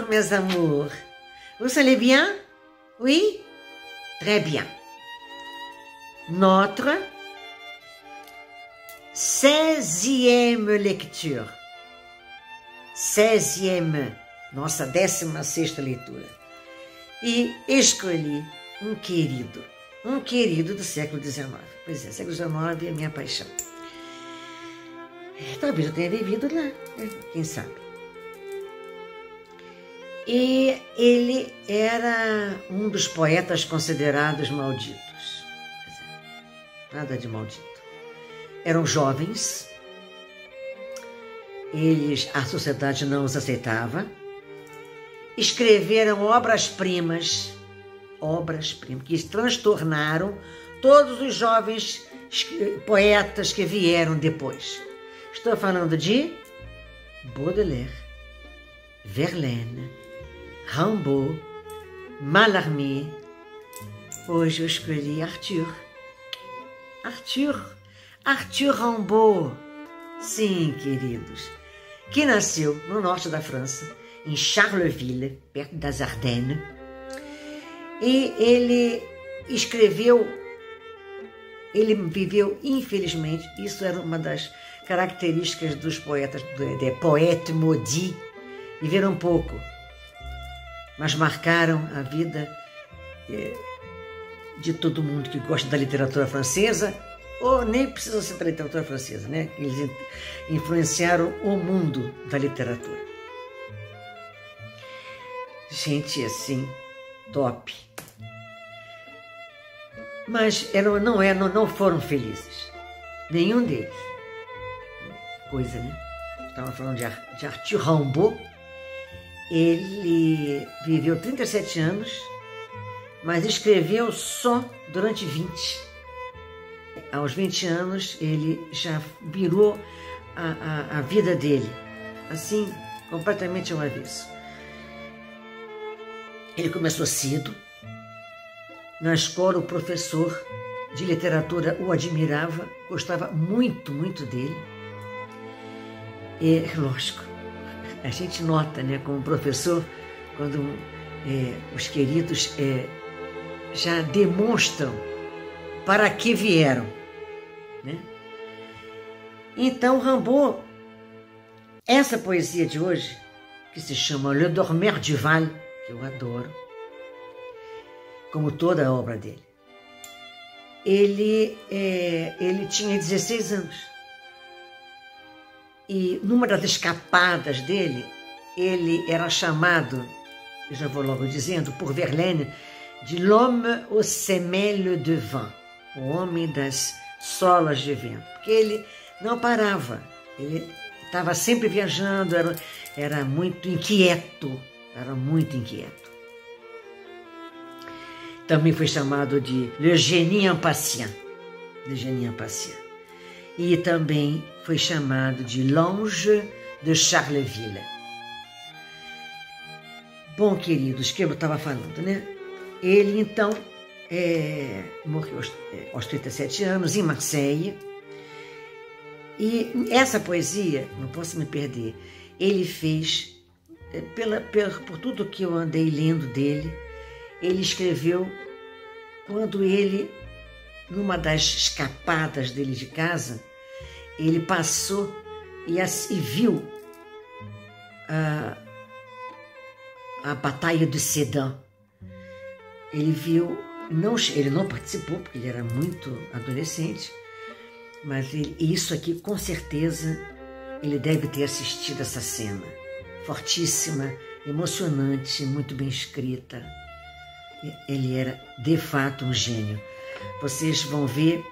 mes amours. Vous allez bien? Oui? Très bien. Notre 16e lecture. 16e, nossa 16ª leitura. E escolhi um querido do século XIX. Pois é, século XIX é minha paixão. Talvez eu tenha vivido lá, né? Quem sabe. E ele era um dos poetas considerados malditos. Pois é, nada de maldito. Eram jovens, a sociedade não os aceitava, escreveram obras-primas, que transtornaram todos os jovens poetas que vieram depois. Estou falando de Baudelaire, Verlaine, Rimbaud, Mallarmé. Hoje eu escolhi Arthur Rimbaud. Sim, queridos, que nasceu no norte da França, em Charleville, perto das Ardennes. E ele viveu, infelizmente, isso era uma das características dos poetas, de poètes maudits, viveram pouco, mas marcaram a vida de todo mundo que gosta da literatura francesa, ou nem precisa ser da literatura francesa, né? Eles influenciaram o mundo da literatura. Gente, assim, top. Mas não foram felizes. Nenhum deles. Coisa, né? Estava falando de Arthur Rimbaud. Ele viveu 37 anos, mas escreveu só durante 20. Aos 20 anos, ele já virou a vida dele, assim, completamente ao avesso. Ele começou cedo. Na escola, o professor de literatura o admirava, gostava muito, muito dele. E, lógico, a gente nota, né, como professor, quando os queridos já demonstram para que vieram, né? Então, Rimbaud, essa poesia de hoje, que se chama Le Dormeur du Val, que eu adoro, como toda a obra dele, ele tinha 16 anos. E numa das escapadas dele, ele era chamado, eu já vou logo dizendo, por Verlaine, de l'homme aux semelles de vent, o homem das solas de vento, porque ele não parava, ele estava sempre viajando, era muito inquieto, Também foi chamado de Le Génie Impatient, e também foi chamado de L'Ange de Charleville. Bom, queridos, que eu estava falando, né? Ele, então, morreu aos 37 anos, em Marseille. E essa poesia, não posso me perder, ele fez, por tudo que eu andei lendo dele, ele escreveu quando ele, numa das escapadas dele de casa, ele passou e viu a Batalha de Sedan. Ele viu, ele não participou, porque ele era muito adolescente, mas isso aqui, com certeza, ele deve ter assistido essa cena. Fortíssima, emocionante, muito bem escrita. Ele era, de fato, um gênio. Vocês vão ver,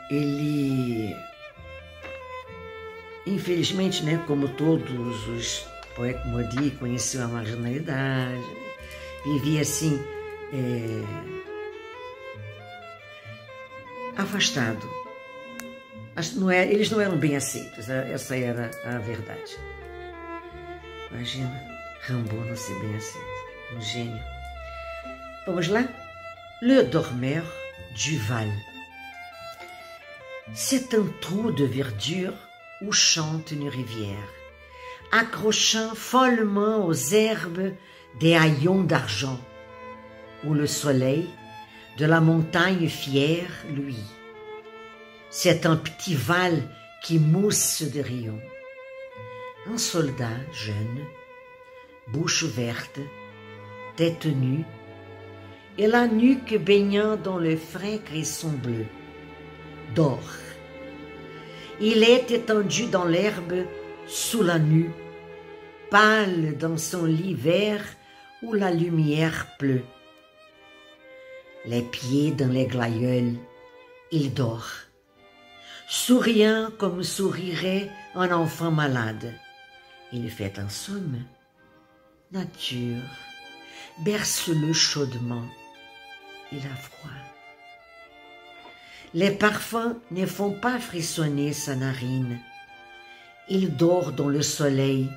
ele, infelizmente, né, como todos os poetas maudits, conheceu a marginalidade, vivia assim, afastado. Eles não eram bem aceitos, essa era a verdade. Imagina, Rimbaud não ser bem aceito, um gênio. Vamos lá? Le Dormeur du Val. C'est un trou de verdure où chante une rivière. accrochant follement aux herbes des haillons d'argent, où le soleil de la montagne fière luit. C'est un petit val qui mousse de rayons. Un soldat jeune, bouche ouverte, tête nue, et la nuque baignant dans le frais cresson bleu, dort. Il est étendu dans l'herbe sous la nue, pâle dans son lit vert où la lumière pleut. Les pieds dans les glaïeuls, il dort, souriant comme sourirait un enfant malade. Il fait en somme. Nature, berce-le chaudement, il a froid. Les parfums ne font pas frissonner sa narine. Il dort dans le soleil,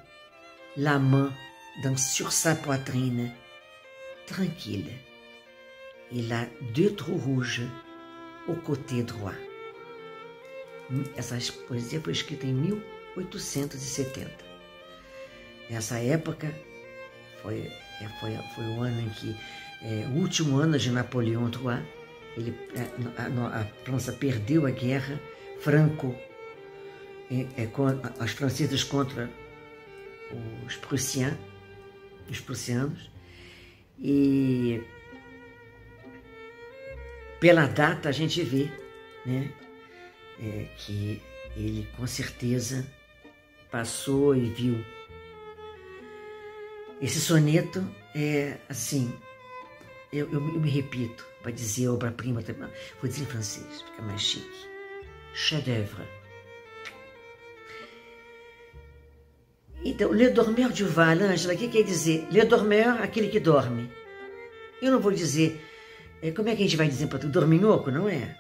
la main sur sa poitrine. Tranquille, il a 2 trous rouges au côté droit. Essa poesia foi escrita em 1870. Nessa época, foi o ano em que, o último ano de Napoleão III, a França perdeu a guerra, os franceses contra os prussianos, e pela data a gente vê, né, que ele com certeza passou e viu. Esse soneto é assim, eu me repito, para dizer obra-prima, vou dizer em francês, fica mais chique. Chef-d'œuvre. Então, Le Dormeur du Val, Ângela, o que quer dizer? Le Dormeur, aquele que dorme. Eu não vou dizer, como é que a gente vai dizer para tu? Dorminhoco, não é?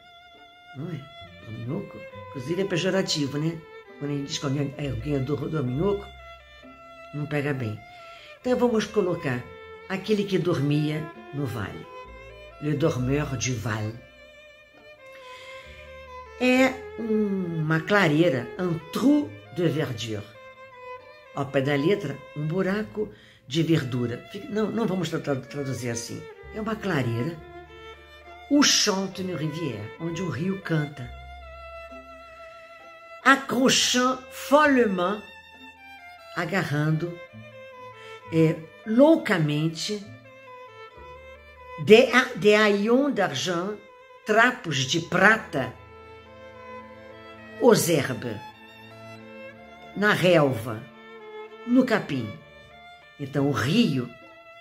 Não é? Dorminhoco, inclusive é pejorativo, né? Quando a gente diz que alguém é dorminhoco, não pega bem. Então vamos colocar aquele que dormia no vale. Le Dormeur du Val. É uma clareira, un trou de verdure. Ao pé da letra, um buraco de verdura. Não vamos traduzir assim. É uma clareira. Où chante une rivière, onde o rio canta. Accrochant follement, agarrando loucamente, de haillons d'argent, trapos de prata, aux herbes, na relva, no capim. Então o rio,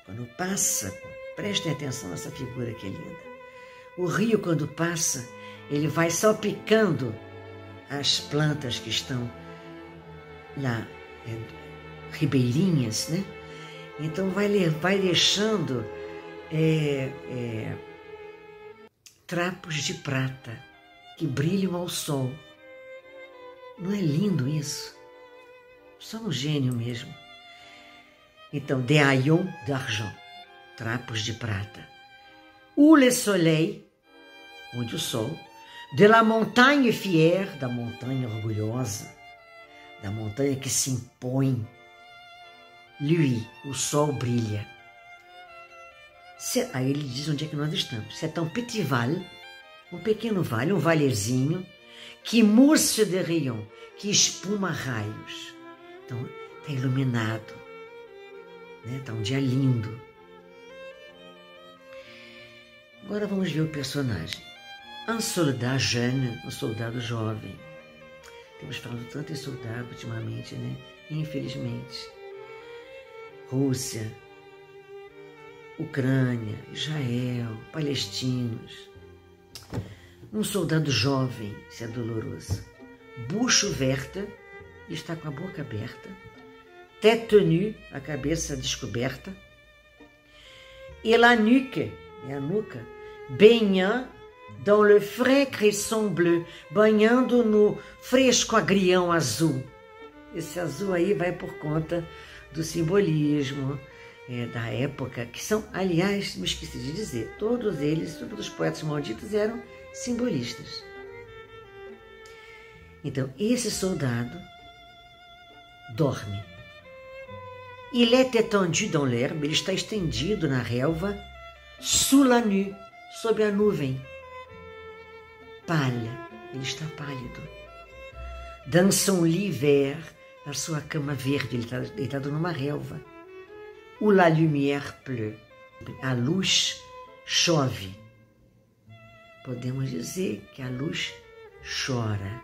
quando passa, prestem atenção nessa figura que é linda. O rio, quando passa, ele vai salpicando as plantas que estão lá, ribeirinhas, né? Então vai deixando trapos de prata que brilham ao sol. Não é lindo isso? Só um gênio mesmo. Então, des haillons d'argent, trapos de prata. Où le soleil, onde o sol, de la montagne fière, da montanha orgulhosa, da montanha que se impõe, lui, o sol brilha. Aí ele diz onde é que nós estamos. C'est un petit val, um pequeno vale, um valezinho, que mousse de rayons, que espuma raios. Então, está iluminado, né? Está um dia lindo. Agora vamos ver o personagem. Un soldat jeune, um soldado jovem. Temos falado tanto em soldado ultimamente, né? Infelizmente. Rússia, Ucrânia, Israel, palestinos. Um soldado jovem, isso é doloroso. Bouche ouverte, está com a boca aberta. Tête nue, a cabeça descoberta. Et la nuque, é a nuca, baignant dans le frais cresson bleu, banhando no fresco agrião azul. Esse azul aí vai por conta do simbolismo da época, que são, aliás, me esqueci de dizer, todos os poetas malditos eram simbolistas. Então, esse soldado dorme. Il est étendu dans l'herbe, ele está estendido na relva, sous la nuit, sob a nuvem. Pâle, ele está pálido. Dans son lit vert, na sua cama verde, ele está deitado numa relva. Où la lumière pleut, a luz chove. Podemos dizer que a luz chora.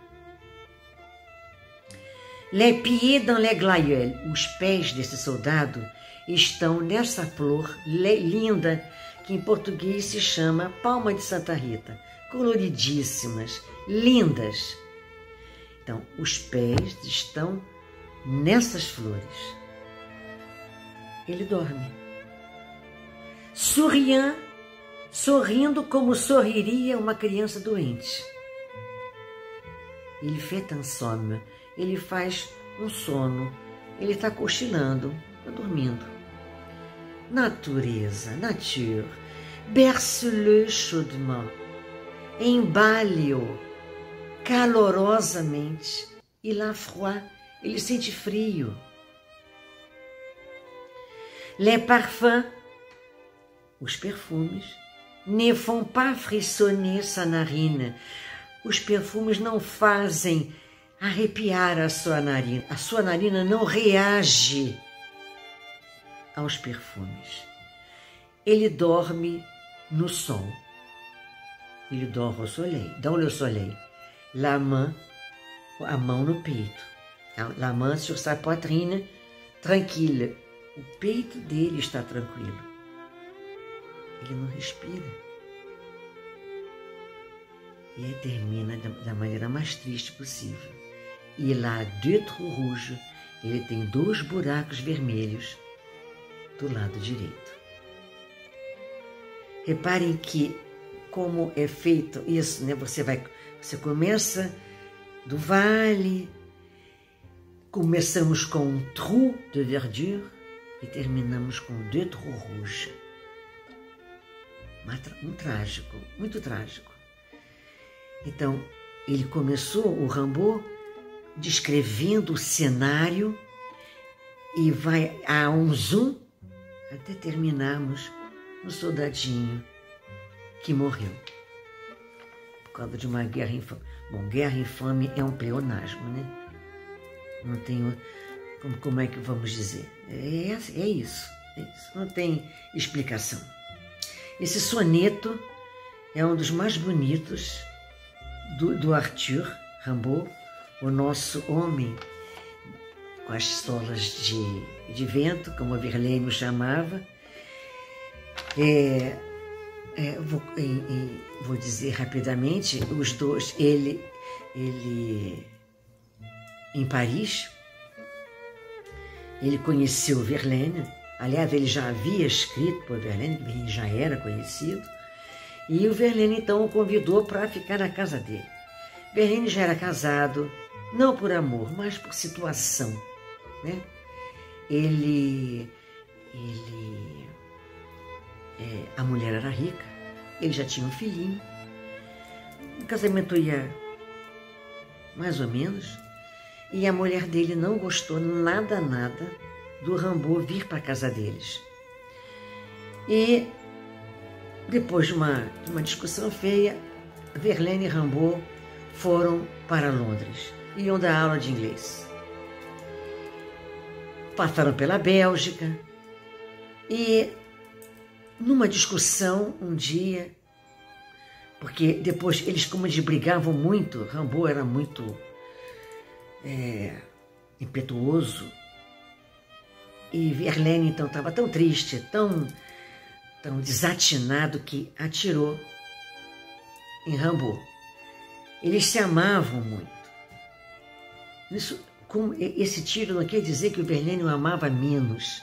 Les pieds dans les glaïeuls, os pés desse soldado estão nessa flor linda, que em português se chama palma de Santa Rita, coloridíssimas, lindas. Então, os pés estão nessas flores. Ele dorme. Sorrindo como sorriria uma criança doente. Ele fait un somme. Ele faz um sono. Ele está cochilando, está dormindo. Natureza, nature, berce-le chaudement. Embale-o calorosamente. Il a froid. Ele sente frio. Les parfums, os perfumes, ne font pas frissonner sa narine. Os perfumes não fazem arrepiar a sua narina. A sua narina não reage aos perfumes. Ele dorme no sol. Il dort au soleil, dans le soleil. La main, a mão no peito. La main sur sa poitrine, tranquille. O peito dele está tranquilo. Ele não respira. E termina da maneira mais triste possível. Il a deux trous rouges. Ele tem 2 buracos vermelhos do lado direito. Reparem que como é feito isso, né? Você começa do vale, começamos com um trou de verdure e terminamos com 2 trous rouges. Um trágico, muito trágico. Então, ele começou, o Rimbaud, descrevendo o cenário e vai a um zoom até terminarmos no soldadinho que morreu por causa de uma guerra infame. Bom, guerra infame é um pleonasmo, né? Não tenho... Como é que vamos dizer? É isso. Não tem explicação. Esse soneto é um dos mais bonitos do Arthur Rimbaud, o nosso homem com as solas de vento, como a Verlaine o chamava. Vou dizer rapidamente, os dois, ele em Paris, ele conheceu Verlaine. Aliás, ele já havia escrito por Verlaine, ele já era conhecido, e o Verlaine então o convidou para ficar na casa dele. Verlaine já era casado, não por amor, mas por situação, né? A mulher era rica, ele já tinha um filhinho, o casamento ia mais ou menos, e a mulher dele não gostou nada do Rimbaud vir para a casa deles. E depois de uma discussão feia, Verlaine e Rimbaud foram para Londres, iam dar aula de inglês. Passaram pela Bélgica e numa discussão um dia, porque depois eles, como eles brigavam muito, Rimbaud era muito impetuoso, e Verlaine então estava tão triste, tão desatinado, que atirou em Rimbaud. Eles se amavam muito. Esse tiro não quer dizer que o Verlaine o amava menos,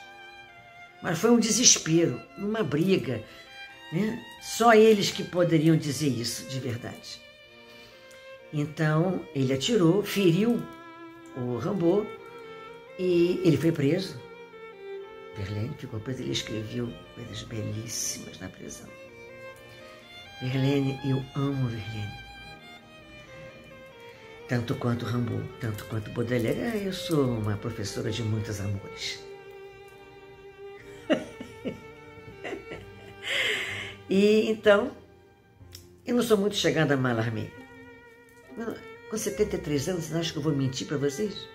mas foi um desespero, uma briga, né? Só eles que poderiam dizer isso de verdade. Então ele atirou, feriu o Rimbaud e ele foi preso. Verlaine ficou preso, ele escreveu coisas belíssimas na prisão. Verlaine, eu amo Verlaine. Tanto quanto Rimbaud, tanto quanto Baudelaire. Eu sou uma professora de muitos amores. E então, eu não sou muito chegada a Mallarmé. Com 73 anos, acho que eu vou mentir para vocês?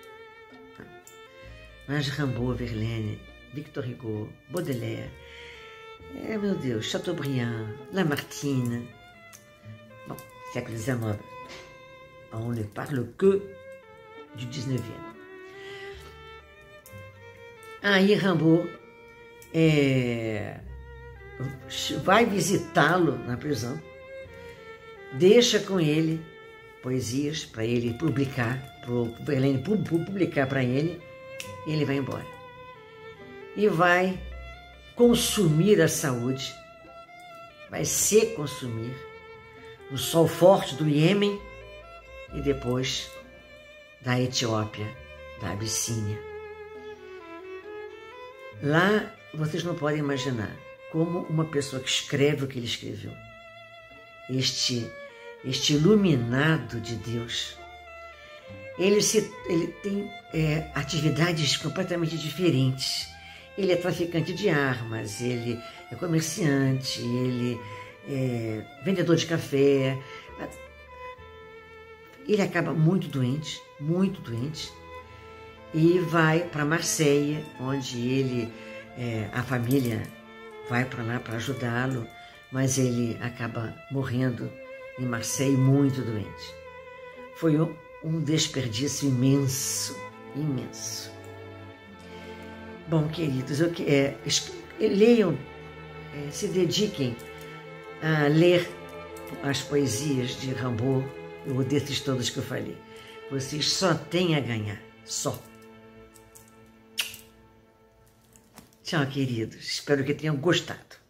Mas Rimbaud, Verlaine, Victor Hugo, Baudelaire, meu Deus, Chateaubriand, Lamartine. Bon, século XIX. On ne parle que du 19e. Aí Rimbaud vai visitá-lo na prisão, deixa com ele poesias para ele publicar, para o Verlaine publicar para ele, e ele vai embora. E vai consumir a saúde, vai se consumir no sol forte do Iêmen e depois da Etiópia, da Abissínia. Lá vocês não podem imaginar como uma pessoa que escreve o que ele escreveu, este iluminado de Deus, ele tem atividades completamente diferentes. Ele é traficante de armas, ele é comerciante, ele é vendedor de café. Ele acaba muito doente, e vai para Marseille, onde a família vai para lá para ajudá-lo, mas ele acaba morrendo em Marseille muito doente. Foi um desperdício imenso. Bom, queridos, leiam, se dediquem a ler as poesias de Rimbaud, ou desses todos que eu falei. Vocês só têm a ganhar, só. Tchau, queridos. Espero que tenham gostado.